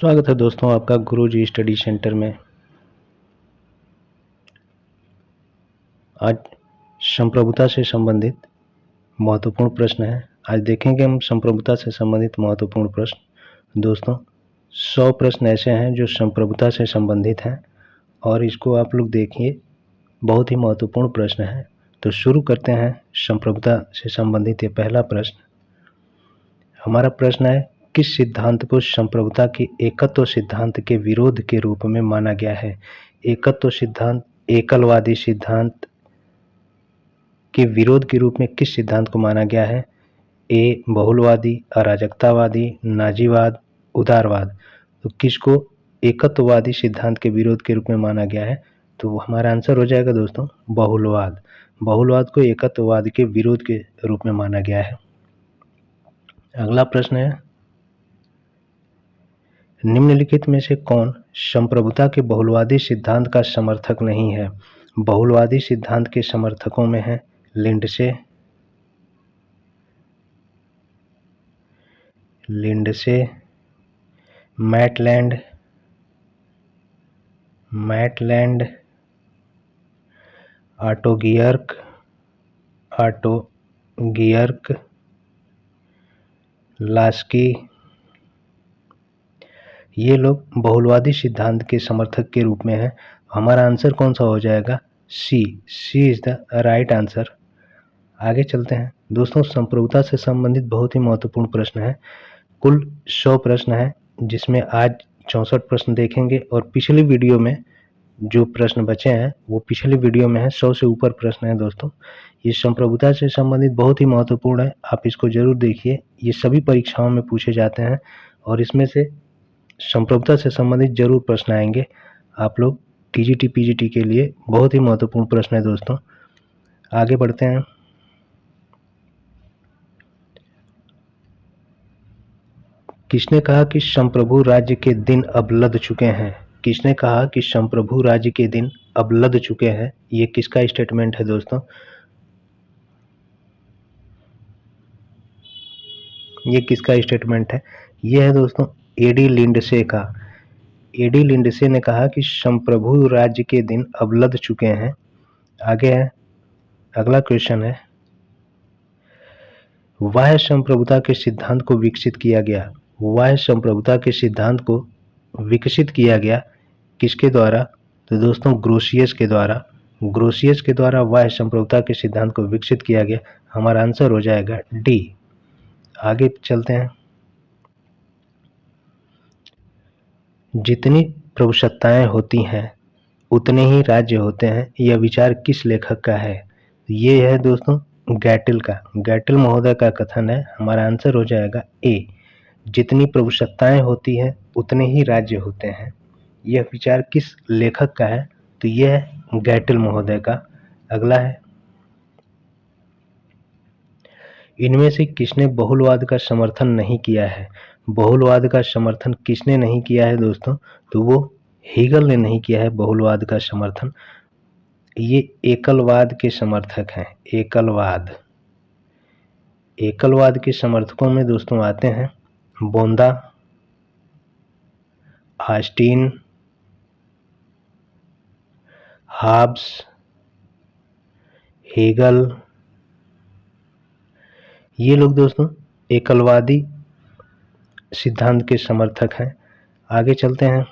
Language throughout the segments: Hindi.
स्वागत है दोस्तों आपका गुरुजी स्टडी सेंटर में। आज संप्रभुता से संबंधित महत्वपूर्ण प्रश्न है। आज देखेंगे हम संप्रभुता से संबंधित महत्वपूर्ण प्रश्न। दोस्तों 100 प्रश्न ऐसे हैं जो संप्रभुता से संबंधित हैं और इसको आप लोग देखिए, बहुत ही महत्वपूर्ण प्रश्न है। तो शुरू करते हैं संप्रभुता से संबंधित ये पहला प्रश्न। हमारा प्रश्न है, किस सिद्धांत को संप्रभुता के एकत्व सिद्धांत के विरोध के रूप में माना गया है? एकत्व सिद्धांत एकलवादी सिद्धांत के विरोध के रूप में किस सिद्धांत को माना गया है? ए बहुलवादी, अराजकतावादी, नाजीवाद, उदारवाद। तो किसको एकत्ववादी सिद्धांत के विरोध के रूप में माना गया है? तो हमारा आंसर हो जाएगा दोस्तों बहुलवाद। बहुलवाद को एकत्ववाद के विरोध के रूप में माना गया है। अगला प्रश्न है, निम्नलिखित में से कौन संप्रभुता के बहुलवादी सिद्धांत का समर्थक नहीं है? बहुलवादी सिद्धांत के समर्थकों में है लिंडसे, मैटलैंड, ऑटो गियर्क, लास्की। ये लोग बहुलवादी सिद्धांत के समर्थक के रूप में हैं। हमारा आंसर कौन सा हो जाएगा? सी इज द राइट आंसर। आगे चलते हैं दोस्तों, संप्रभुता से संबंधित बहुत ही महत्वपूर्ण प्रश्न है। कुल 100 प्रश्न है, जिसमें आज 64 प्रश्न देखेंगे और पिछली वीडियो में जो प्रश्न बचे हैं वो पिछली वीडियो में है। 100 से ऊपर प्रश्न है दोस्तों। ये संप्रभुता से संबंधित बहुत ही महत्वपूर्ण है, आप इसको जरूर देखिए। ये सभी परीक्षाओं में पूछे जाते हैं और इसमें से संप्रभुता से संबंधित जरूर प्रश्न आएंगे। आप लोग टीजीटी पीजीटी के लिए बहुत ही महत्वपूर्ण प्रश्न है दोस्तों। आगे बढ़ते हैं। किसने कहा कि संप्रभु राज्य के दिन अब लद चुके हैं? किसने कहा कि संप्रभु राज्य के दिन अब लद चुके हैं? ये किसका स्टेटमेंट है दोस्तों? ये किसका स्टेटमेंट है? ये है दोस्तों एडी लिंडसे का। एडी लिंडसे ने कहा कि संप्रभु राज्य के दिन अब लद चुके हैं। आगे है, अगला क्वेश्चन है, बाह्य संप्रभुता के सिद्धांत को विकसित किया गया। बाह्य संप्रभुता के सिद्धांत को विकसित किया गया किसके द्वारा? तो दोस्तों ग्रोसियस के द्वारा बाह्य संप्रभुता के सिद्धांत को विकसित किया गया। हमारा आंसर हो जाएगा डी। आगे चलते हैं। जितनी प्रभुसत्ताएं होती हैं उतने ही राज्य होते हैं, यह विचार किस लेखक का है? ये है दोस्तों गैटिल महोदय का कथन है। हमारा आंसर हो जाएगा ए। जितनी प्रभुसत्ताएं होती हैं उतने ही राज्य होते हैं, यह विचार किस लेखक का है? तो यह है गैटिल महोदय का। अगला है, इनमें से किसने बहुलवाद का समर्थन नहीं किया है? बहुलवाद का समर्थन किसने नहीं किया है दोस्तों? तो वो हेगल ने नहीं किया है बहुलवाद का समर्थन। ये एकलवाद के समर्थक हैं। एकलवाद के समर्थकों में दोस्तों आते हैं बोंदा, ऑस्टिन, हाब्स, हेगल। ये लोग दोस्तों एकलवादी सिद्धांत के समर्थक हैं। आगे चलते हैं।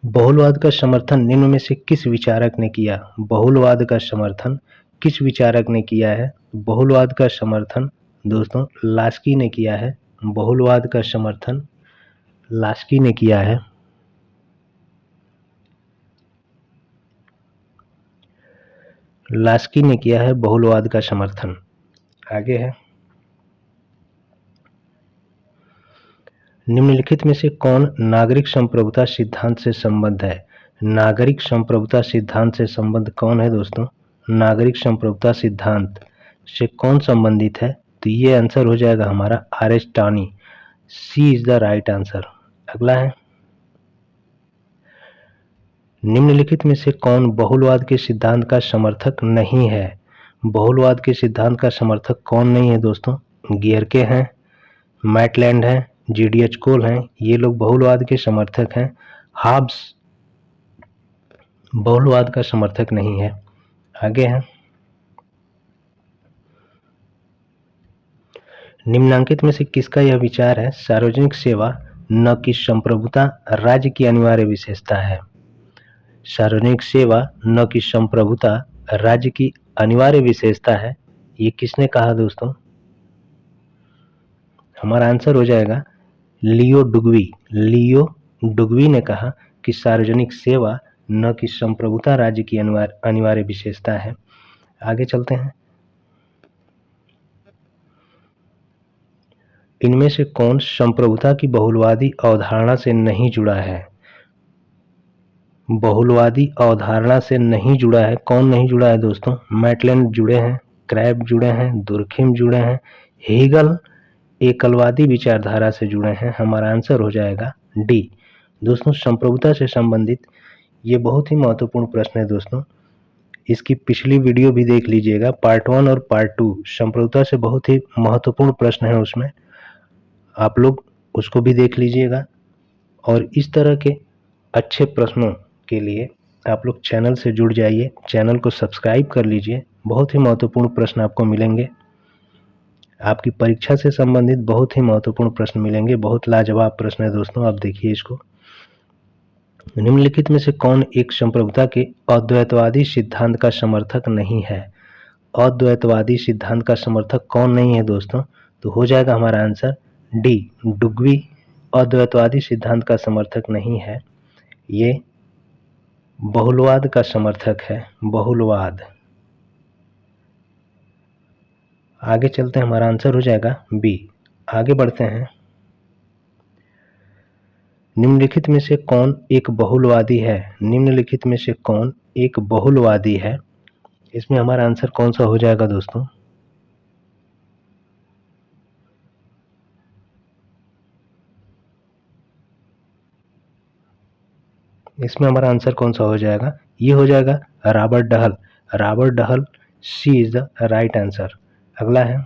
बहुलवाद का समर्थन निम्न में से किस विचारक ने किया? बहुलवाद का समर्थन किस विचारक ने किया है? बहुलवाद का समर्थन दोस्तों लास्की ने किया है। बहुलवाद का समर्थन लास्की ने किया है। लास्की ने किया है बहुलवाद का समर्थन। आगे है, निम्नलिखित में से कौन नागरिक संप्रभुता सिद्धांत से संबद्ध है? नागरिक संप्रभुता सिद्धांत से संबद्ध कौन है दोस्तों? नागरिक संप्रभुता सिद्धांत से कौन संबंधित है? तो ये आंसर हो जाएगा हमारा आरेस्टानी। सी इज द राइट आंसर। अगला है, निम्नलिखित में से कौन बहुलवाद के सिद्धांत का समर्थक नहीं है? बहुलवाद के सिद्धांत का समर्थक कौन नहीं है दोस्तों? गियरके हैं, मैटलैंड हैं, जीडीएच कोल हैं, ये लोग बहुलवाद के समर्थक हैं। हाब्स बहुलवाद का समर्थक नहीं है। आगे है, निम्नांकित में से किसका यह विचार है, सार्वजनिक सेवा न कि संप्रभुता राज्य की अनिवार्य विशेषता है। सार्वजनिक सेवा न कि संप्रभुता राज्य की अनिवार्य विशेषता है, ये किसने कहा दोस्तों? हमारा आंसर हो जाएगा लियो डुगवी। लियो डुगवी ने कहा कि सार्वजनिक सेवा न कि संप्रभुता राज्य की अनिवार्य विशेषता है। आगे चलते हैं, इनमें से कौन संप्रभुता की बहुलवादी अवधारणा से नहीं जुड़ा है? बहुलवादी अवधारणा से नहीं जुड़ा है, कौन नहीं जुड़ा है दोस्तों? मैटलैंड जुड़े हैं, क्रैब जुड़े हैं, दुर्खिम जुड़े हैं, हेगल एकलवादी विचारधारा से जुड़े हैं। हमारा आंसर हो जाएगा डी। दोस्तों, संप्रभुता से संबंधित ये बहुत ही महत्वपूर्ण प्रश्न है दोस्तों। इसकी पिछली वीडियो भी देख लीजिएगा, पार्ट 1 और पार्ट 2 संप्रभुता से बहुत ही महत्वपूर्ण प्रश्न है, उसमें आप लोग उसको भी देख लीजिएगा। और इस तरह के अच्छे प्रश्नों के लिए आप लोग चैनल से जुड़ जाइए, चैनल को सब्सक्राइब कर लीजिए। बहुत ही महत्वपूर्ण प्रश्न आपको मिलेंगे, आपकी परीक्षा से संबंधित बहुत ही महत्वपूर्ण प्रश्न मिलेंगे। बहुत लाजवाब प्रश्न है दोस्तों, आप देखिए इसको। निम्नलिखित में से कौन एक संप्रभुता के अद्वैतवादी सिद्धांत का समर्थक नहीं है? अद्वैतवादी सिद्धांत का समर्थक कौन नहीं है दोस्तों? तो हो जाएगा हमारा आंसर डी, डुगवी अद्वैतवादी सिद्धांत का समर्थक नहीं है, ये बहुलवाद का समर्थक है, बहुलवाद। आगे चलते हैं, हमारा आंसर हो जाएगा बी। आगे बढ़ते हैं, निम्नलिखित में से कौन एक बहुलवादी है? निम्नलिखित में से कौन एक बहुलवादी है? इसमें हमारा आंसर कौन सा हो जाएगा दोस्तों? इसमें हमारा आंसर कौन सा हो जाएगा? ये हो जाएगा Robert Dahl. Robert Dahl, C is the right answer. अगला है,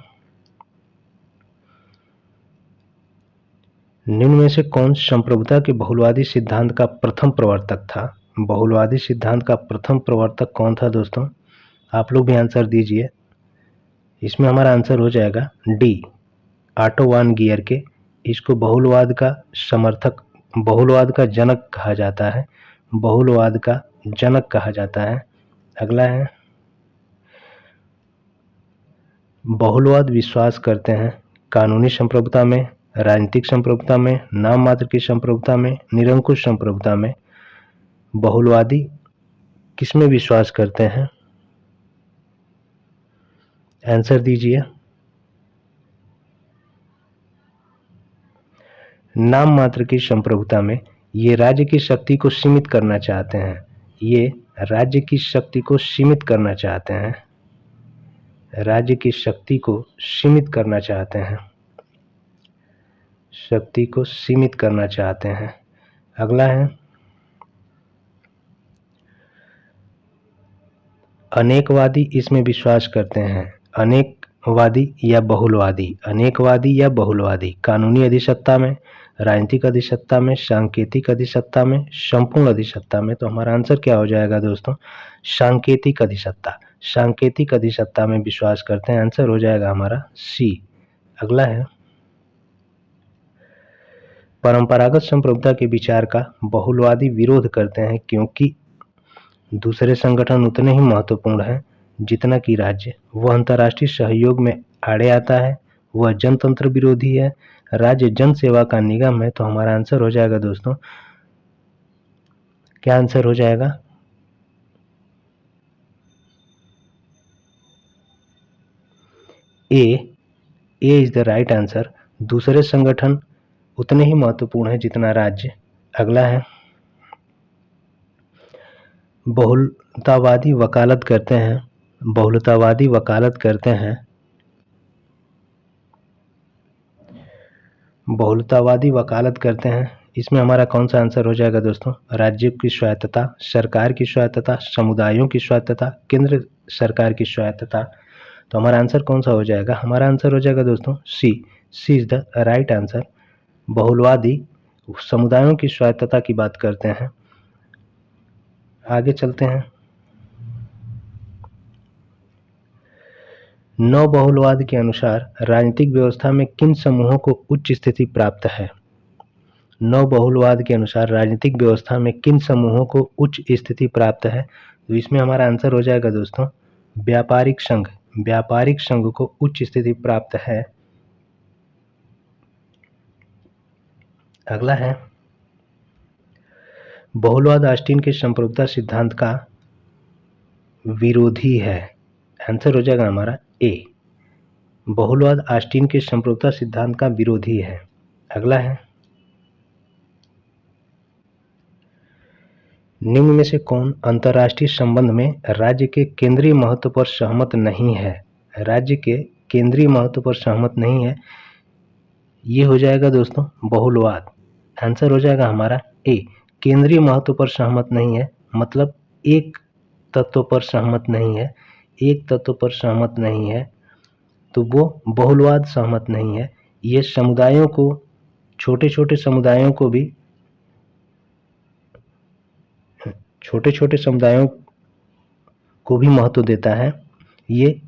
निम्न में से कौन संप्रभुता के बहुलवादी सिद्धांत का प्रथम प्रवर्तक था? बहुलवादी सिद्धांत का प्रथम प्रवर्तक कौन था दोस्तों? आप लोग भी आंसर दीजिए। इसमें हमारा आंसर हो जाएगा डी, ऑटो वान गियर के। इसको बहुलवाद का समर्थक, बहुलवाद का जनक कहा जाता है, बहुलवाद का जनक कहा जाता है। अगला है, बहुलवाद विश्वास करते हैं कानूनी संप्रभुता में, राजनीतिक संप्रभुता में, नाम मात्र की संप्रभुता में, निरंकुश संप्रभुता में। बहुलवादी किसमें विश्वास करते हैं? आंसर दीजिए। नाम मात्र की संप्रभुता में ये राज्य की शक्ति को सीमित करना चाहते हैं, ये राज्य की शक्ति को सीमित करना चाहते हैं, राज्य की शक्ति को सीमित करना चाहते हैं, शक्ति को सीमित करना चाहते हैं। अगला है, अनेकवादी इसमें विश्वास करते हैं, अनेकवादी या बहुलवादी, अनेकवादी या बहुलवादी कानूनी अधिसत्ता में, राजनीतिक अधिसत्ता में, सांकेतिक अधिसत्ता में, संपूर्ण अधिसत्ता में। तो हमारा आंसर क्या हो जाएगा दोस्तों? सांकेतिक अधिसत्ता। सांकेतिक अधिसत्ता में विश्वास करते हैं, आंसर हो जाएगा हमारा सी। अगला है, परंपरागत संप्रभुता के विचार का बहुलवादी विरोध करते हैं क्योंकि दूसरे संगठन उतने ही महत्वपूर्ण हैं जितना कि राज्य, वह अंतर्राष्ट्रीय सहयोग में आड़े आता है, वह जनतंत्र विरोधी है, राज्य जन सेवा का निगम है। तो हमारा आंसर हो जाएगा दोस्तों, क्या आंसर हो जाएगा? ए इज द राइट आंसर। दूसरे संगठन उतने ही महत्वपूर्ण है जितना राज्य। अगला है, बहुलतावादी वकालत करते हैं, बहुलतावादी वकालत करते हैं, बहुलतावादी वकालत करते हैं। इसमें हमारा कौन सा आंसर हो जाएगा दोस्तों? राज्य की स्वायत्तता, सरकार की स्वायत्तता, समुदायों की स्वायत्तता, केंद्र सरकार की स्वायत्तता। तो हमारा आंसर कौन सा हो जाएगा? हमारा आंसर हो जाएगा दोस्तों सी, सी इज द राइट आंसर। बहुलवादी समुदायों की स्वायत्तता की बात करते हैं। आगे चलते हैं। नव बहुलवाद के अनुसार राजनीतिक व्यवस्था में किन समूहों को उच्च स्थिति प्राप्त है? नव बहुलवाद के अनुसार राजनीतिक व्यवस्था में किन समूहों को उच्च स्थिति प्राप्त है? तो इसमें हमारा आंसर हो जाएगा दोस्तों व्यापारिक संघ। व्यापारिक संघ को उच्च स्थिति प्राप्त है। अगला है बहुलवाद ऑस्टिन के संप्रभुता सिद्धांत का विरोधी है। आंसर हो जाएगा हमारा ए। बहुलवाद ऑस्टिन के संप्रभुता सिद्धांत का विरोधी है। अगला है निम्न में से कौन अंतर्राष्ट्रीय संबंध में राज्य के केंद्रीय महत्व पर सहमत नहीं है? राज्य के केंद्रीय महत्व पर सहमत नहीं है, ये हो जाएगा दोस्तों बहुलवाद। आंसर हो जाएगा हमारा ए। केंद्रीय महत्व पर सहमत नहीं है मतलब एक तत्व पर सहमत नहीं है। एक तत्व पर सहमत नहीं है तो वो बहुलवाद सहमत नहीं है। ये समुदायों को, छोटे छोटे समुदायों को भी महत्व देता है। ये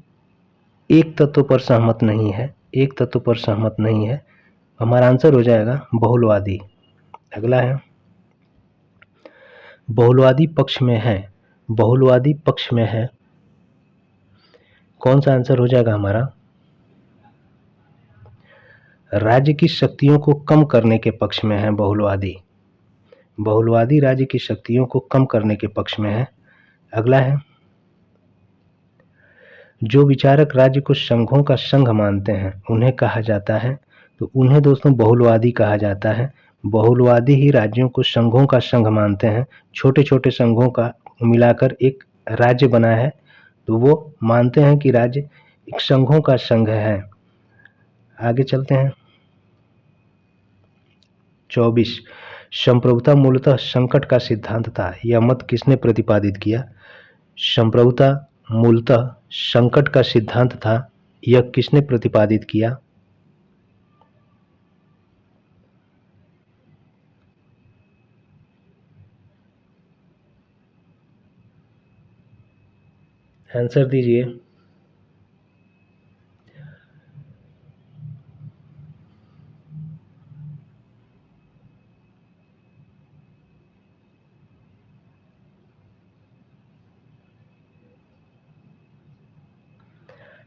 एक तत्व पर सहमत नहीं है। एक तत्व पर सहमत नहीं है। हमारा आंसर हो जाएगा बहुलवादी। अगला है बहुलवादी पक्ष में है। बहुलवादी पक्ष में है, कौन सा आंसर हो जाएगा हमारा? राज्य की शक्तियों को कम करने के पक्ष में है बहुलवादी। बहुलवादी राज्य की शक्तियों को कम करने के पक्ष में है। अगला है जो विचारक राज्य को संघों का संघ मानते हैं उन्हें कहा जाता है, तो उन्हें दोस्तों बहुलवादी कहा जाता है। बहुलवादी ही राज्यों को संघों का संघ मानते हैं। छोटे छोटे संघों का मिलाकर एक राज्य बना है, तो वो मानते हैं कि राज्य एक संघों का संघ है। आगे चलते हैं। 24 संप्रभुता मूलतः संकट का सिद्धांत था, यह मत किसने प्रतिपादित किया? संप्रभुता मूलतः संकट का सिद्धांत था, यह किसने प्रतिपादित किया? आंसर दीजिए।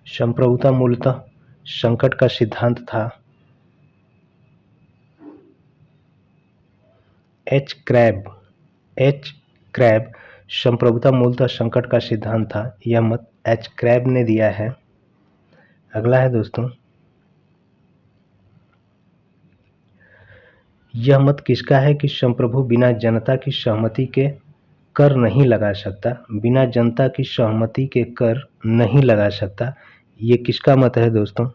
संप्रभुता मूलतः संकट का सिद्धांत था एच क्रैब संप्रभुता मूलतः संकट का सिद्धांत था, यह मत एच क्रैब ने दिया है। अगला है दोस्तों यह मत किसका है कि संप्रभु बिना जनता की सहमति के कर नहीं लगा सकता? बिना जनता की सहमति के कर नहीं लगा सकता, ये किसका मत है दोस्तों?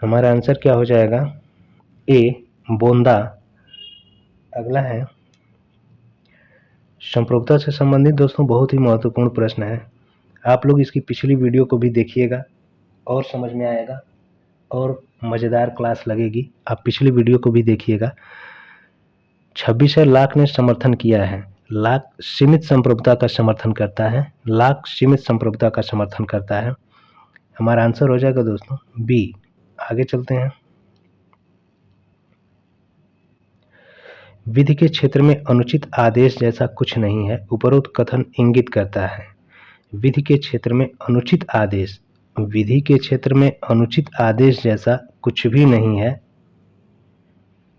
हमारा आंसर क्या हो जाएगा? ए बोंदा। अगला है संप्रभुता से संबंधित दोस्तों बहुत ही महत्वपूर्ण प्रश्न है। आप लोग इसकी पिछली वीडियो को भी देखिएगा और समझ में आएगा और मज़ेदार क्लास लगेगी। आप पिछली वीडियो को भी देखिएगा। 26 लाख ने समर्थन किया है। लाख सीमित संप्रभुता का समर्थन करता है। लाख सीमित संप्रभुता का समर्थन करता है। हमारा आंसर हो जाएगा दोस्तों बी। आगे चलते हैं। विधि के क्षेत्र में अनुचित आदेश जैसा कुछ नहीं है, उपरोक्त कथन इंगित करता है। विधि के क्षेत्र में अनुचित आदेश, विधि के क्षेत्र में अनुचित आदेश जैसा कुछ भी नहीं है।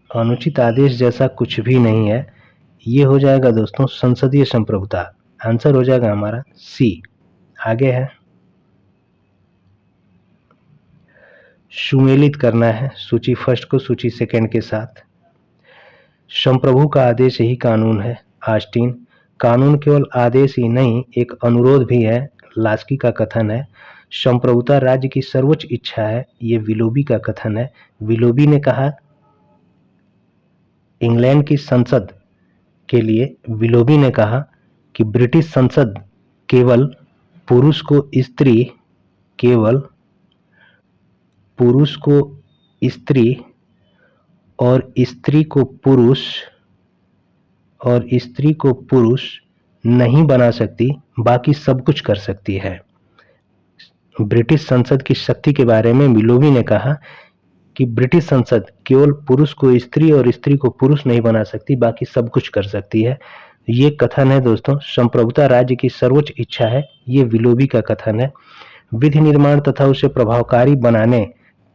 अनुचित आदेश जैसा कुछ भी नहीं है, ये हो जाएगा दोस्तों संसदीय संप्रभुता। आंसर हो जाएगा हमारा सी। आगे है सुमेलित करना है सूची फर्स्ट को सूची सेकंड के साथ। संप्रभु का आदेश ही कानून है, ऑस्टिन। कानून केवल आदेश ही नहीं एक अनुरोध भी है, लास्की का कथन है। संप्रभुता राज्य की सर्वोच्च इच्छा है, ये विलोबी का कथन है। विलोबी ने कहा इंग्लैंड की संसद के लिए, विलोबी ने कहा कि ब्रिटिश संसद केवल पुरुष को स्त्री केवल पुरुष को स्त्री और स्त्री को पुरुष नहीं बना सकती, बाकी सब कुछ कर सकती है। ब्रिटिश संसद की शक्ति के बारे में मिलोवी ने कहा कि ब्रिटिश संसद केवल पुरुष को स्त्री और स्त्री को पुरुष नहीं बना सकती, बाकी सब कुछ कर सकती है। ये कथन है दोस्तों, संप्रभुता राज्य की सर्वोच्च इच्छा है, ये विलोबी का कथन है। विधि निर्माण तथा उसे प्रभावकारी बनाने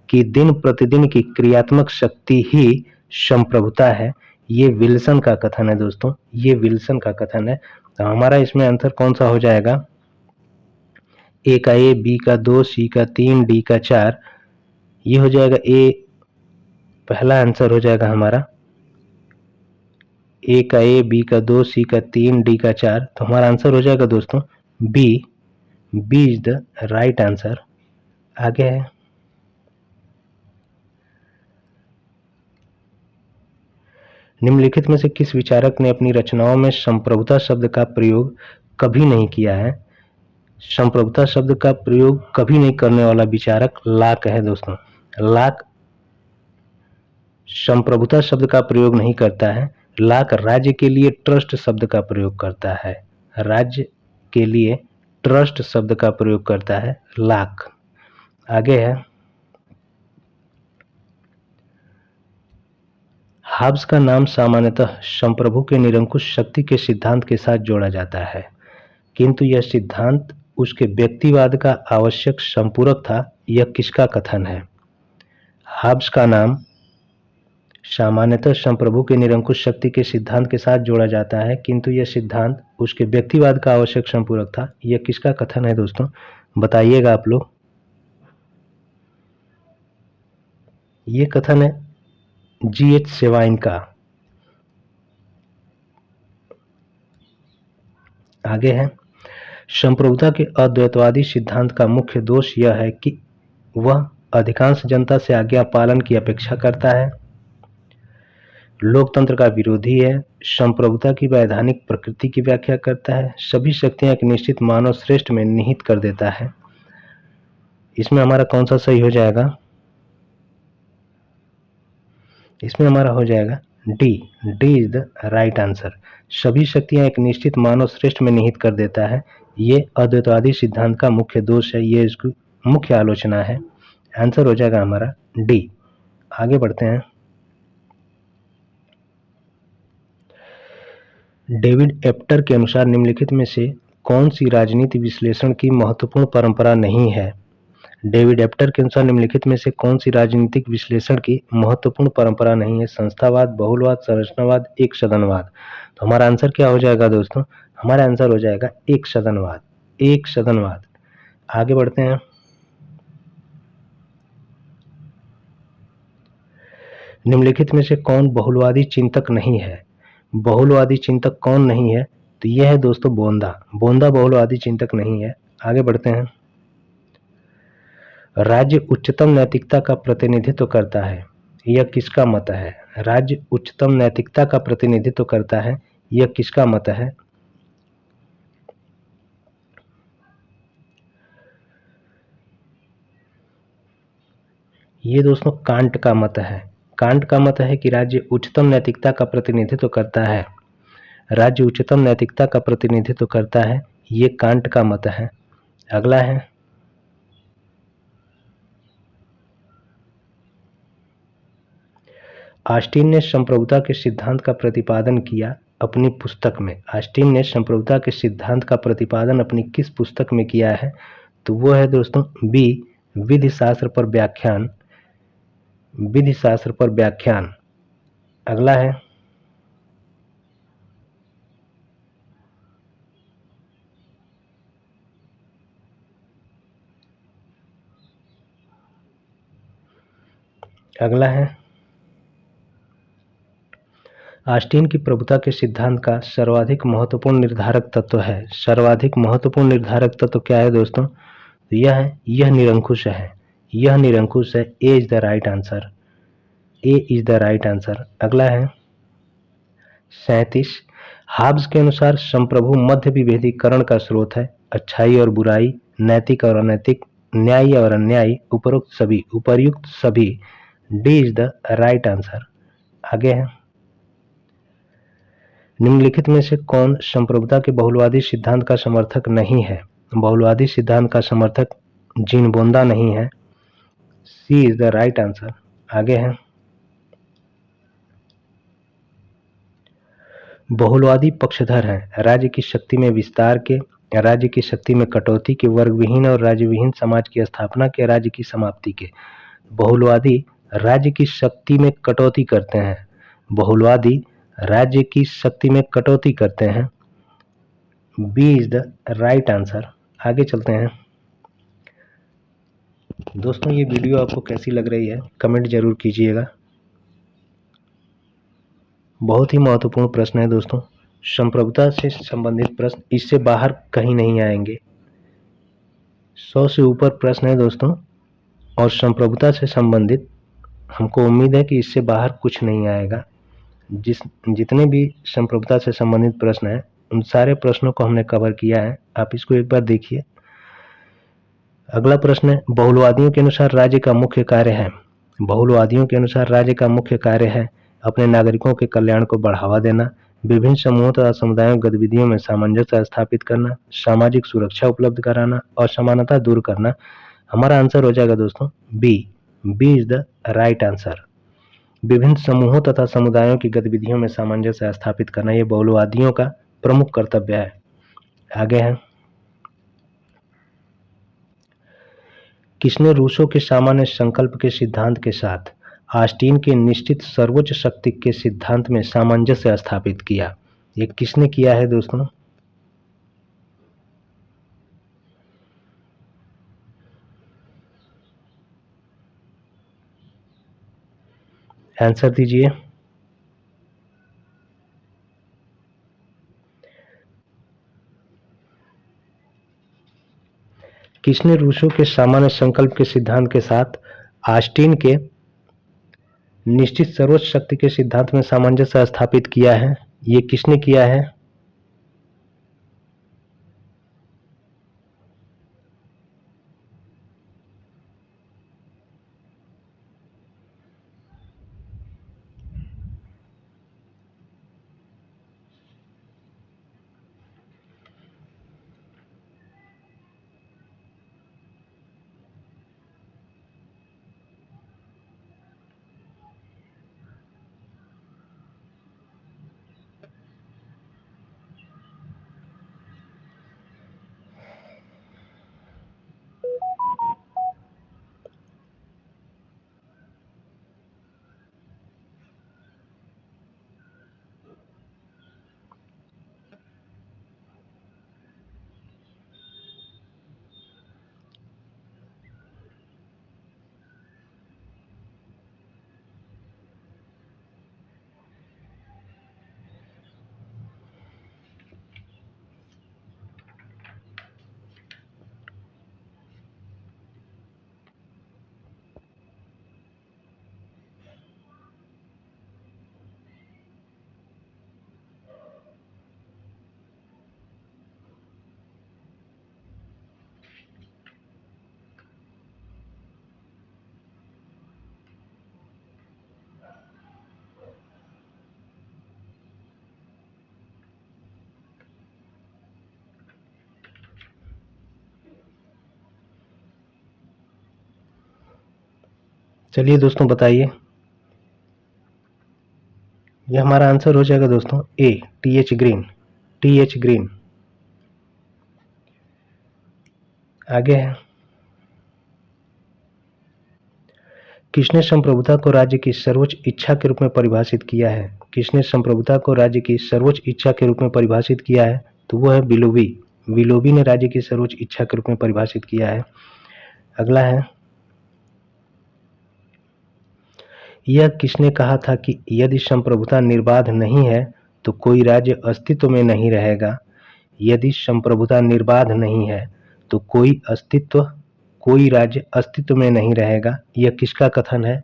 की दिन प्रतिदिन की क्रियात्मक शक्ति ही संप्रभुता है, ये विल्सन का कथन है दोस्तों, ये विल्सन का कथन है। तो हमारा इसमें आंसर कौन सा हो जाएगा? ए का ए, बी का 2, सी का 3, डी का 4। ये हो जाएगा ए, पहला आंसर हो जाएगा हमारा ए का ए, बी का 2, सी का 3, डी का 4। तो हमारा आंसर हो जाएगा दोस्तों B. B is the right answer. आगे है निम्नलिखित में से किस विचारक ने अपनी रचनाओं में संप्रभुता शब्द का प्रयोग कभी नहीं किया है? संप्रभुता शब्द का प्रयोग कभी नहीं करने वाला विचारक लाक है दोस्तों। लाक संप्रभुता शब्द का प्रयोग नहीं करता है। लाक राज्य के लिए ट्रस्ट शब्द का प्रयोग करता है। राज्य के लिए ट्रस्ट शब्द का प्रयोग करता है लाक। आगे है हाब्स का नाम सामान्यतः संप्रभु के निरंकुश शक्ति के सिद्धांत के साथ जोड़ा जाता है, किंतु यह सिद्धांत उसके व्यक्तिवाद का आवश्यक संपूरक था। यह किसका कथन है? हाब्स का नाम सामान्यतः संप्रभु के निरंकुश शक्ति के सिद्धांत के साथ जोड़ा जाता है, किंतु यह सिद्धांत उसके व्यक्तिवाद का आवश्यक संपूरक था। यह किसका कथन है दोस्तों? बताइएगा आप लोग। ये कथन है G.H. सेवाइन का। आगे है संप्रभुता के अद्वैतवादी सिद्धांत का मुख्य दोष यह है कि वह अधिकांश जनता से आज्ञा पालन की अपेक्षा करता है, लोकतंत्र का विरोधी है, संप्रभुता की वैधानिक प्रकृति की व्याख्या करता है, सभी शक्तियां एक निश्चित मानव श्रेष्ठ में निहित कर देता है। इसमें हमारा कौन सा सही हो जाएगा? इसमें हमारा हो जाएगा D. D is the right answer. सभी शक्तियां एक निश्चित मानव श्रेष्ठ में निहित कर देता है, ये अद्वैतवादी सिद्धांत का मुख्य दोष है, ये इसकी मुख्य आलोचना है। आंसर हो जाएगा हमारा डी। आगे बढ़ते हैं। डेविड एप्टर के अनुसार निम्नलिखित में से कौन सी राजनीति विश्लेषण की महत्वपूर्ण परंपरा नहीं है? डेविड एप्टर के अनुसार निम्नलिखित में से कौन सी राजनीतिक विश्लेषण की महत्वपूर्ण परंपरा नहीं है? संस्थावाद, बहुलवाद, संरचनावाद, एक सदनवाद। तो हमारा आंसर क्या हो जाएगा दोस्तों? हमारा आंसर हो जाएगा एक सदनवाद। एक सदनवाद। आगे बढ़ते हैं। निम्नलिखित में से कौन बहुलवादी चिंतक नहीं है? बहुलवादी चिंतक कौन नहीं है? तो यह है दोस्तों बोंदा। बोंदा बहुलवादी चिंतक नहीं है। आगे बढ़ते हैं। राज्य उच्चतम नैतिकता का प्रतिनिधित्व करता है, यह किसका मत है? राज्य उच्चतम नैतिकता का प्रतिनिधित्व करता है, यह किसका मत है? ये दोस्तों कांट का मत है। कांट का मत है कि राज्य उच्चतम नैतिकता का प्रतिनिधित्व करता है। राज्य उच्चतम नैतिकता का प्रतिनिधित्व करता है, ये कांट का मत है। अगला है ऑस्टिन ने संप्रभुता के सिद्धांत का प्रतिपादन किया अपनी पुस्तक में। ऑस्टिन ने संप्रभुता के सिद्धांत का प्रतिपादन अपनी किस पुस्तक में किया है? तो वो है दोस्तों बी, विधि शास्त्र पर व्याख्यान। विधि शास्त्र पर व्याख्यान। अगला है ऑस्टिन की प्रभुता के सिद्धांत का सर्वाधिक महत्वपूर्ण निर्धारक तत्व है। सर्वाधिक महत्वपूर्ण निर्धारक तत्व क्या है दोस्तों? तो यह निरंकुश है। यह निरंकुश है। A is the right answer. A is the right answer. अगला है 37। हाब्स के अनुसार संप्रभु मध्य विभेदीकरण का स्रोत है। अच्छाई और बुराई, नैतिक और अनैतिक, न्यायी और अन्यायी, उपर्युक्त सभी। D is the right answer. आगे है, निम्नलिखित में से कौन संप्रभुता के बहुलवादी सिद्धांत का समर्थक नहीं है? बहुलवादी सिद्धांत का समर्थक जीन बोंदा नहीं है। सी इज द राइट आंसर। आगे है, बहुलवादी पक्षधर हैं राज्य की शक्ति में विस्तार के, राज्य की शक्ति में कटौती के, वर्ग विहीन और राज्य विहीन समाज की स्थापना के, राज्य की समाप्ति के। बहुलवादी राज्य की शक्ति में कटौती करते हैं। बहुलवादी राज्य की शक्ति में कटौती करते हैं। B is the right answer. आगे चलते हैं। दोस्तों ये वीडियो आपको कैसी लग रही है कमेंट जरूर कीजिएगा। बहुत ही महत्वपूर्ण प्रश्न है दोस्तों, संप्रभुता से संबंधित प्रश्न इससे बाहर कहीं नहीं आएंगे। 100 से ऊपर प्रश्न है दोस्तों, और संप्रभुता से संबंधित हमको उम्मीद है कि इससे बाहर कुछ नहीं आएगा। जितने भी संप्रभुता से संबंधित प्रश्न हैं उन सारे प्रश्नों को हमने कवर किया है, आप इसको एक बार देखिए। अगला प्रश्न है, बहुलवादियों के अनुसार राज्य का मुख्य कार्य है। बहुलवादियों के अनुसार राज्य का मुख्य कार्य है अपने नागरिकों के कल्याण को बढ़ावा देना, विभिन्न समूहों तथा समुदायों की गतिविधियों में सामंजस्य स्थापित करना, सामाजिक सुरक्षा उपलब्ध कराना और समानता दूर करना। हमारा आंसर हो जाएगा दोस्तों B. B is the right answer. विभिन्न समूहों तथा समुदायों की गतिविधियों में सामंजस्य स्थापित करना ये बहुलवादियों का प्रमुख कर्तव्य है। आगे है, किसने रूसो के सामान्य संकल्प के सिद्धांत के साथ ऑस्टिन के निश्चित सर्वोच्च शक्ति के सिद्धांत में सामंजस्य स्थापित किया? ये किसने किया है दोस्तों? आंसर दीजिए। किसने रूसो के सामान्य संकल्प के सिद्धांत के साथ ऑस्टिन के निश्चित सर्वोच्च शक्ति के सिद्धांत में सामंजस्य स्थापित किया है? ये किसने किया है? चलिए दोस्तों बताइए। ये हमारा आंसर हो जाएगा दोस्तों A, T H Green. T H Green. आगे है, किसने संप्रभुता को राज्य की सर्वोच्च इच्छा के रूप में परिभाषित किया है? किसने संप्रभुता को राज्य की सर्वोच्च इच्छा के रूप में परिभाषित किया है? तो वो है विलोबी। विलोबी ने राज्य की सर्वोच्च इच्छा के रूप में परिभाषित किया है। अगला है, यह किसने कहा था कि यदि संप्रभुता निर्बाध नहीं है तो कोई राज्य अस्तित्व में नहीं रहेगा? यदि संप्रभुता निर्बाध नहीं है तो कोई राज्य अस्तित्व में नहीं रहेगा। यह किसका कथन है?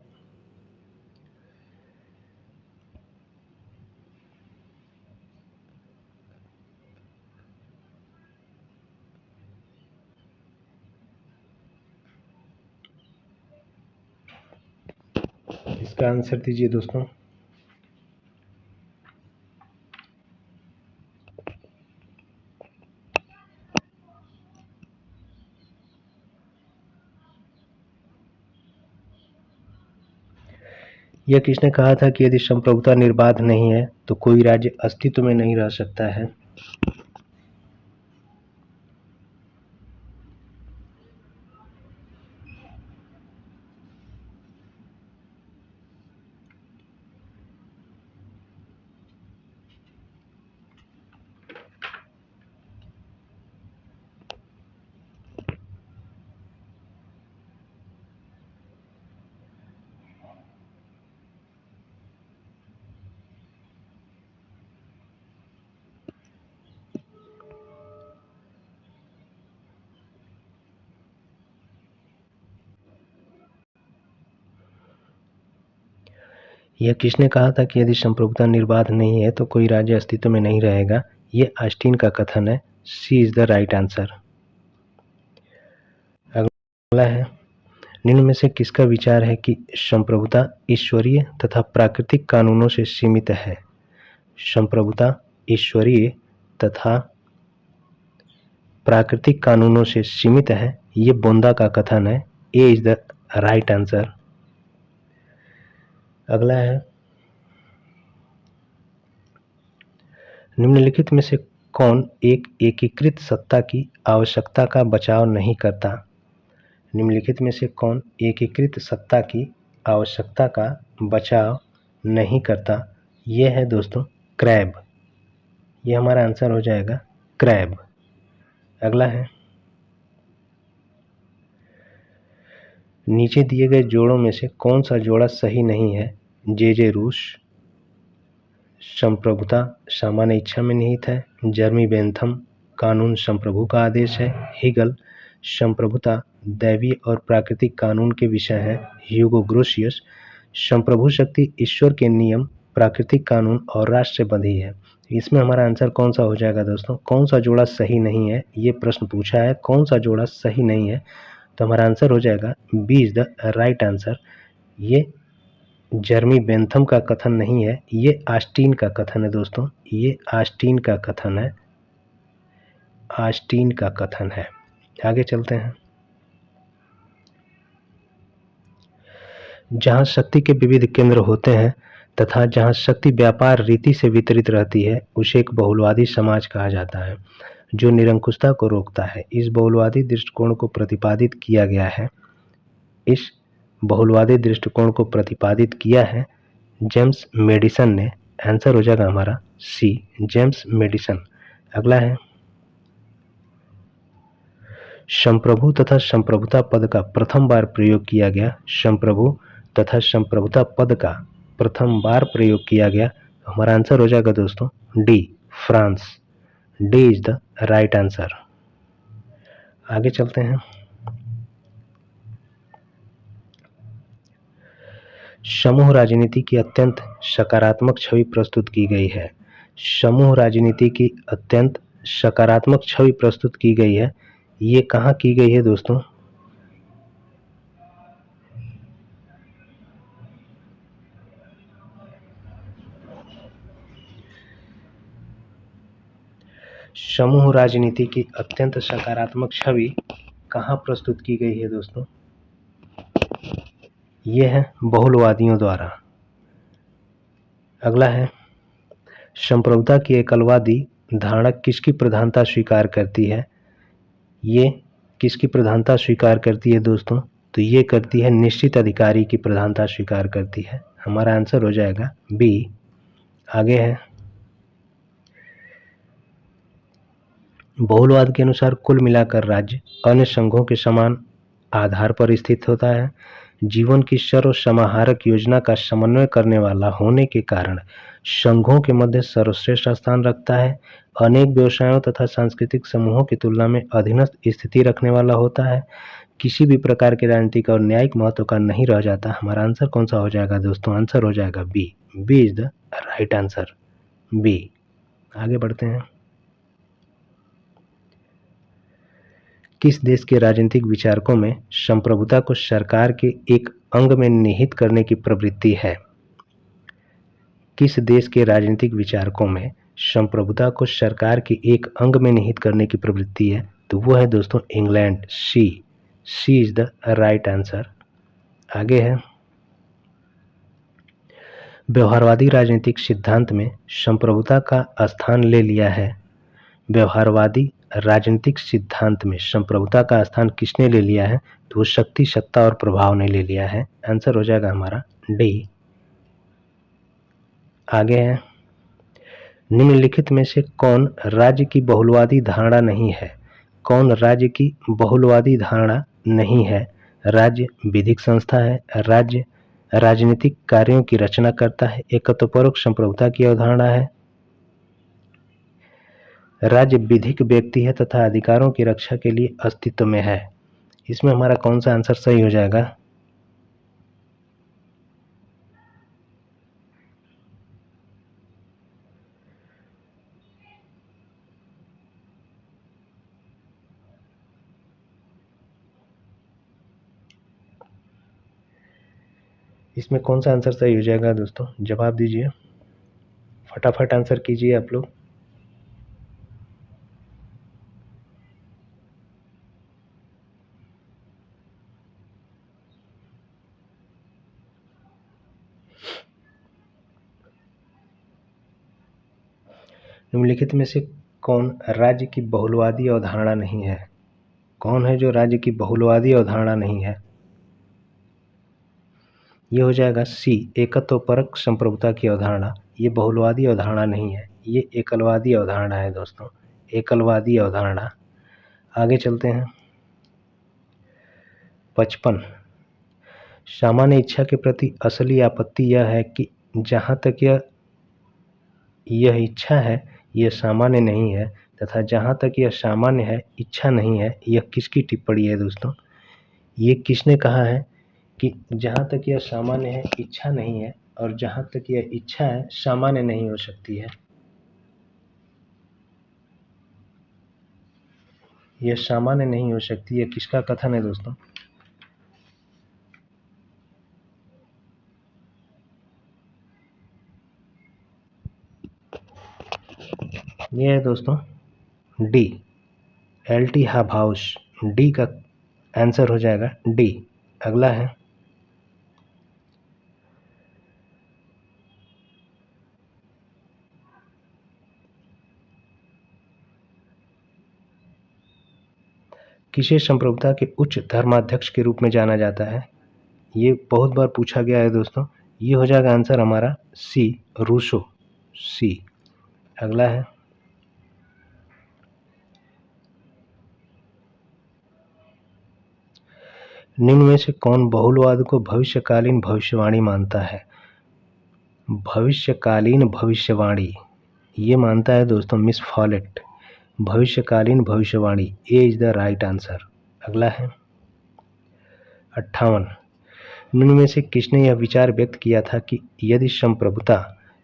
इसका आंसर दीजिए दोस्तों। यह किसने कहा था कि यदि संप्रभुता निर्बाध नहीं है तो कोई राज्य अस्तित्व में नहीं रह सकता है? यह किसने कहा था कि यदि संप्रभुता निर्बाध नहीं है तो कोई राज्य अस्तित्व में नहीं रहेगा? ये ऑस्टिन का कथन है। सी इज द राइट आंसर। अगला है, निम्न में से किसका विचार है कि संप्रभुता ईश्वरीय तथा प्राकृतिक कानूनों से सीमित है? संप्रभुता ईश्वरीय तथा प्राकृतिक कानूनों से सीमित है, ये बोंदा का कथन है। A is the right answer. अगला है, निम्नलिखित में से कौन एक एकीकृत सत्ता की आवश्यकता का बचाव नहीं करता? निम्नलिखित में से कौन एकीकृत सत्ता की आवश्यकता का बचाव नहीं करता? यह है दोस्तों क्रैब। यह हमारा आंसर हो जाएगा क्रैब। अगला है, नीचे दिए गए जोड़ों में से कौन सा जोड़ा सही नहीं है? जे रूस, संप्रभुता सामान्य इच्छा में निहित है। जर्मी बेंथम, कानून संप्रभु का आदेश है। हिगल, संप्रभुता दैवीय और प्राकृतिक कानून के विषय है। ह्यूगो ग्रोशियस, संप्रभु शक्ति ईश्वर के नियम, प्राकृतिक कानून और राष्ट्र से बंधी है। इसमें हमारा आंसर कौन सा हो जाएगा दोस्तों? कौन सा जोड़ा सही नहीं है, ये प्रश्न पूछा है। कौन सा जोड़ा सही नहीं है, तो हमारा आंसर हो जाएगा B is the right answer. ये जर्मी बेंथम का कथन नहीं है, ये ऑस्टिन का कथन है दोस्तों। ये ऑस्टिन का कथन है। ऑस्टिन का कथन है। आगे चलते हैं। जहाँ शक्ति के विविध केंद्र होते हैं तथा जहाँ शक्ति व्यापार रीति से वितरित रहती है, उसे एक बहुलवादी समाज कहा जाता है जो निरंकुशता को रोकता है। इस बहुलवादी दृष्टिकोण को प्रतिपादित किया गया है। इस बहुलवादी दृष्टिकोण को प्रतिपादित किया है जेम्स मेडिसन ने। आंसर हो जाएगा हमारा सी, जेम्स मेडिसन। अगला है, संप्रभु तथा संप्रभुता पद का प्रथम बार प्रयोग किया गया। संप्रभु तथा संप्रभुता पद का प्रथम बार प्रयोग किया गया। हमारा आंसर हो जाएगा दोस्तों D, France. D is the right answer. आगे चलते हैं। समूह राजनीति की अत्यंत सकारात्मक छवि प्रस्तुत की गई है। समूह राजनीति की अत्यंत सकारात्मक छवि प्रस्तुत की गई है। ये कहाँ की गई है दोस्तों? समूह राजनीति की अत्यंत सकारात्मक छवि कहाँ प्रस्तुत की गई है दोस्तों? ये है बहुलवादियों द्वारा। अगला है, संप्रभुता की एकलवादी धारणा किसकी प्रधानता स्वीकार करती है? ये किसकी प्रधानता स्वीकार करती है दोस्तों? तो ये करती है निश्चित अधिकारी की प्रधानता स्वीकार करती है। हमारा आंसर हो जाएगा बी। आगे है, बहुलवाद के अनुसार कुल मिलाकर राज्य अन्य संघों के समान आधार पर स्थित होता है। जीवन की सर्व समाहारक योजना का समन्वय करने वाला होने के कारण संघों के मध्य सर्वश्रेष्ठ स्थान रखता है। अनेक व्यवसायों तथा सांस्कृतिक समूहों की तुलना में अधीनस्थ स्थिति रखने वाला होता है। किसी भी प्रकार के राजनीतिक और न्यायिक महत्व का नहीं रह जाता। हमारा आंसर कौन सा हो जाएगा दोस्तों? आंसर हो जाएगा B. B is the right answer, B. आगे बढ़ते हैं। किस देश के राजनीतिक विचारकों में संप्रभुता को सरकार के एक अंग में निहित करने की प्रवृत्ति है? किस देश के राजनीतिक विचारकों में संप्रभुता को सरकार के एक अंग में निहित करने की प्रवृत्ति है? तो वो है दोस्तों England. C is the right answer. आगे है, व्यवहारवादी राजनीतिक सिद्धांत में संप्रभुता का स्थान ले लिया है। व्यवहारवादी राजनीतिक सिद्धांत में संप्रभुता का स्थान किसने ले लिया है? तो वो शक्ति, सत्ता और प्रभाव ने ले लिया है। आंसर हो जाएगा हमारा डी। आगे है, निम्नलिखित में से कौन राज्य की बहुलवादी धारणा नहीं है? कौन राज्य की बहुलवादी धारणा नहीं है? राज्य विधिक संस्था है, राज्य राजनीतिक कार्यों की रचना करता है, एकत्वपरोक्त संप्रभुता की अवधारणा है, राज्य विधिक व्यक्ति है तथा अधिकारों की रक्षा के लिए अस्तित्व में है। इसमें हमारा कौन सा आंसर सही हो जाएगा? इसमें कौन सा आंसर सही हो जाएगा दोस्तों? जवाब दीजिए, फटाफट आंसर कीजिए आप लोग। निम्नलिखित में से कौन राज्य की बहुलवादी अवधारणा नहीं है? कौन है जो राज्य की बहुलवादी अवधारणा नहीं है? ये हो जाएगा सी, एकत्वपरक संप्रभुता की अवधारणा। ये बहुलवादी अवधारणा नहीं है, ये एकलवादी अवधारणा है दोस्तों, एकलवादी अवधारणा। आगे चलते हैं, 55, सामान्य इच्छा के प्रति असली आपत्ति यह है कि जहाँ तक यह इच्छा है यह सामान्य नहीं है तथा जहाँ तक यह सामान्य है इच्छा नहीं है। यह किसकी टिप्पणी है दोस्तों? ये किसने कहा है कि जहाँ तक यह सामान्य है इच्छा नहीं है और जहाँ तक यह इच्छा है सामान्य नहीं हो सकती है? यह सामान्य नहीं हो सकती, यह किसका कथन है दोस्तों? यह है दोस्तों डी, एल.टी. हॉबहाउस। डी का आंसर हो जाएगा डी। अगला है, किसे संप्रभुता के उच्च धर्माध्यक्ष के रूप में जाना जाता है? ये बहुत बार पूछा गया है दोस्तों। ये हो जाएगा आंसर हमारा सी, रूसो। सी। अगला है, निम्न में से कौन बहुलवाद को भविष्यकालीन भविष्यवाणी मानता है? भविष्यकालीन भविष्यवाणी ये मानता है दोस्तों मिस फॉलेट। भविष्यकालीन भविष्यवाणी, A is the right answer. अगला है 58, निम्न में से किसने यह विचार व्यक्त किया था कि यदि संप्रभुता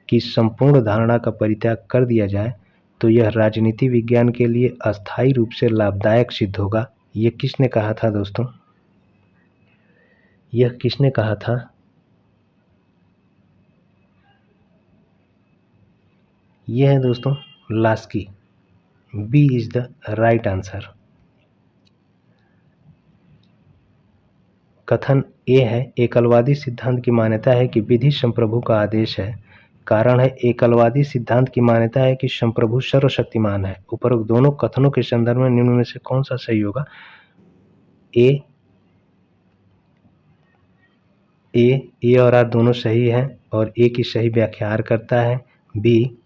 की संपूर्ण धारणा का परित्याग कर दिया जाए तो यह राजनीति विज्ञान के लिए अस्थायी रूप से लाभदायक सिद्ध होगा? यह किसने कहा था दोस्तों? यह किसने कहा था? यह है दोस्तों Laski. B is the right answer. कथन ए है, एकलवादी सिद्धांत की मान्यता है कि विधि संप्रभु का आदेश है। कारण है, एकलवादी सिद्धांत की मान्यता है कि संप्रभु सर्वशक्तिमान है। उपरोक्त दोनों कथनों के संदर्भ में निम्न में से कौन सा सही होगा? ए और आर दोनों सही है और ए की सही व्याख्या आर करता है। बी,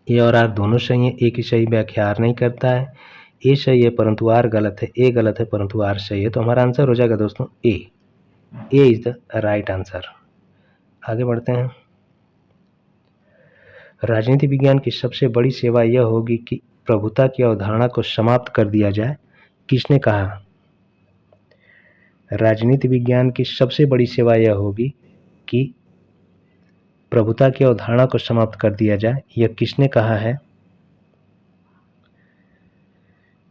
ए और आर दोनों सही है, ए की सही व्याख्या आर नहीं करता है। ए सही है परंतु आर गलत है, ए गलत है परंतु आर सही है। तो हमारा आंसर हो जाएगा दोस्तों ए इज द राइट आंसर। आगे बढ़ते हैं, राजनीति विज्ञान की सबसे बड़ी सेवा यह होगी कि प्रभुता की अवधारणा को समाप्त कर दिया जाए। किसने कहा? राजनीति विज्ञान की सबसे बड़ी सेवा यह होगी कि प्रभुता की अवधारणा को समाप्त कर दिया जाए। यह किसने कहा है?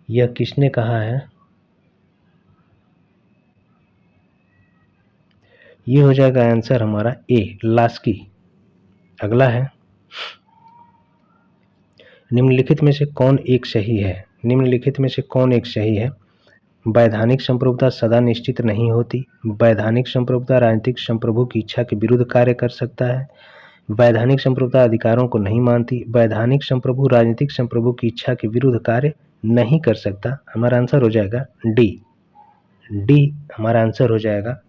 यह किसने कहा है? ये हो जाएगा आंसर हमारा ए, लास्की। अगला है, निम्नलिखित में से कौन एक सही है? निम्नलिखित में से कौन एक सही है? वैधानिक संप्रभुता सदा निश्चित नहीं होती। वैधानिक संप्रभुता राजनीतिक संप्रभु की इच्छा के विरुद्ध कार्य कर सकता है। वैधानिक संप्रभुता अधिकारों को नहीं मानती। वैधानिक संप्रभु राजनीतिक संप्रभु की इच्छा के विरुद्ध कार्य नहीं कर सकता। हमारा आंसर हो जाएगा डी। डी हमारा आंसर हो जाएगा।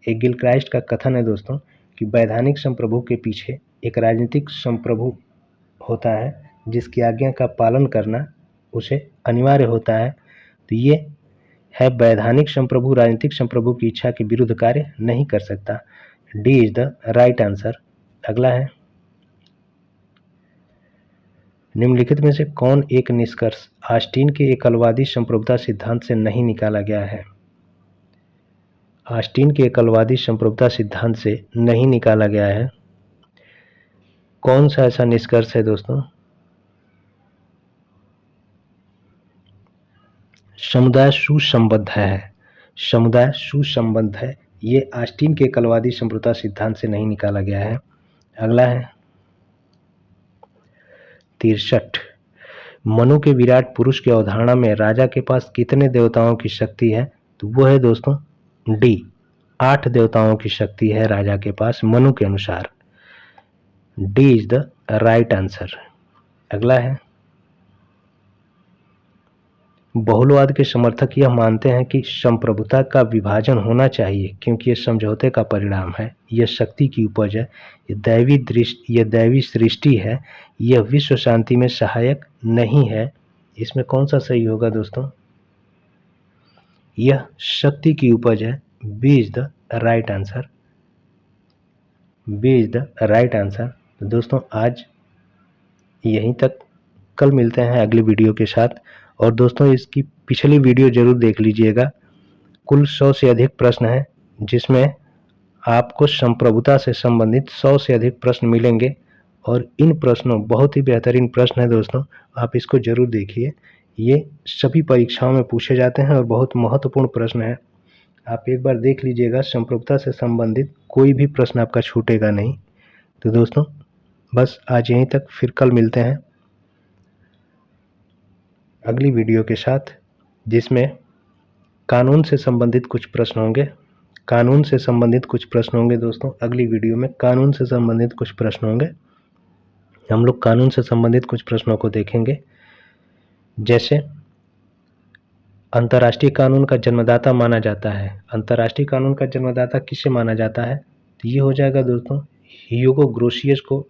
एक गिलक्राइस्ट का कथन है दोस्तों कि वैधानिक संप्रभु के पीछे एक राजनीतिक संप्रभु होता है जिसकी आज्ञा का पालन करना उसे अनिवार्य होता है। तो ये है, वैधानिक संप्रभु राजनीतिक संप्रभु की इच्छा के विरुद्ध कार्य नहीं कर सकता। D is the right answer. अगला है, निम्नलिखित में से कौन एक निष्कर्ष ऑस्टिन के एकलवादी संप्रभुता सिद्धांत से नहीं निकाला गया है? ऑस्टिन के एकलवादी संप्रभुता सिद्धांत से नहीं निकाला गया है। कौन सा ऐसा निष्कर्ष है दोस्तों? समुदाय सुसंबद्ध है। समुदाय सुसंबद्ध है, ये ऑस्टिन के एकलवादी संप्रभुता सिद्धांत से नहीं निकाला गया है। अगला है 63, मनु के विराट पुरुष की अवधारणा में राजा के पास कितने देवताओं की शक्ति है? तो वो है दोस्तों डी, 8 देवताओं की शक्ति है राजा के पास मनु के अनुसार। D is the right answer. अगला है, बहुलवाद के समर्थक यह मानते हैं कि संप्रभुता का विभाजन होना चाहिए क्योंकि यह समझौते का परिणाम है, यह शक्ति की उपज है, यह दैवी सृष्टि है, यह विश्व शांति में सहायक नहीं है। इसमें कौन सा सही होगा दोस्तों? यह शक्ति की उपज है। B is the right answer. B is the right answer. तो दोस्तों आज यहीं तक, कल मिलते हैं अगली वीडियो के साथ। और दोस्तों इसकी पिछली वीडियो जरूर देख लीजिएगा। कुल 100 से अधिक प्रश्न हैं जिसमें आपको संप्रभुता से संबंधित 100 से अधिक प्रश्न मिलेंगे और इन प्रश्नों, बहुत ही बेहतरीन प्रश्न है दोस्तों, आप इसको जरूर देखिए। ये सभी परीक्षाओं में पूछे जाते हैं और बहुत महत्वपूर्ण प्रश्न है। आप एक बार देख लीजिएगा, संप्रभुता से संबंधित कोई भी प्रश्न आपका छूटेगा नहीं। तो दोस्तों बस आज यहीं तक, फिर कल मिलते हैं अगली वीडियो के साथ जिसमें कानून से संबंधित कुछ प्रश्न होंगे। कानून से संबंधित कुछ प्रश्न होंगे दोस्तों, अगली वीडियो में कानून से संबंधित कुछ प्रश्न होंगे। हम लोग कानून से संबंधित कुछ प्रश्नों को देखेंगे, जैसे अंतर्राष्ट्रीय कानून का जन्मदाता माना जाता है। अंतर्राष्ट्रीय कानून का जन्मदाता किसे माना जाता है? तो ये हो जाएगा दोस्तों, ह्यूगो ग्रोसियस को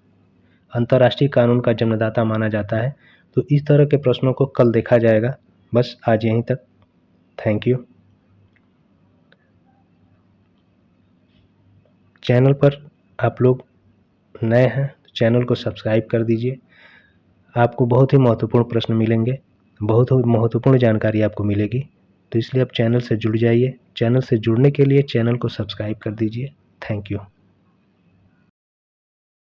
अंतर्राष्ट्रीय कानून का जन्मदाता माना जाता है। तो इस तरह के प्रश्नों को कल देखा जाएगा। बस आज यहीं तक। Thank you. चैनल पर आप लोग नए हैं तो चैनल को सब्सक्राइब कर दीजिए। आपको बहुत ही महत्वपूर्ण प्रश्न मिलेंगे, बहुत ही महत्वपूर्ण जानकारी आपको मिलेगी, तो इसलिए आप चैनल से जुड़ जाइए। चैनल से जुड़ने के लिए चैनल को सब्सक्राइब कर दीजिए। Thank you.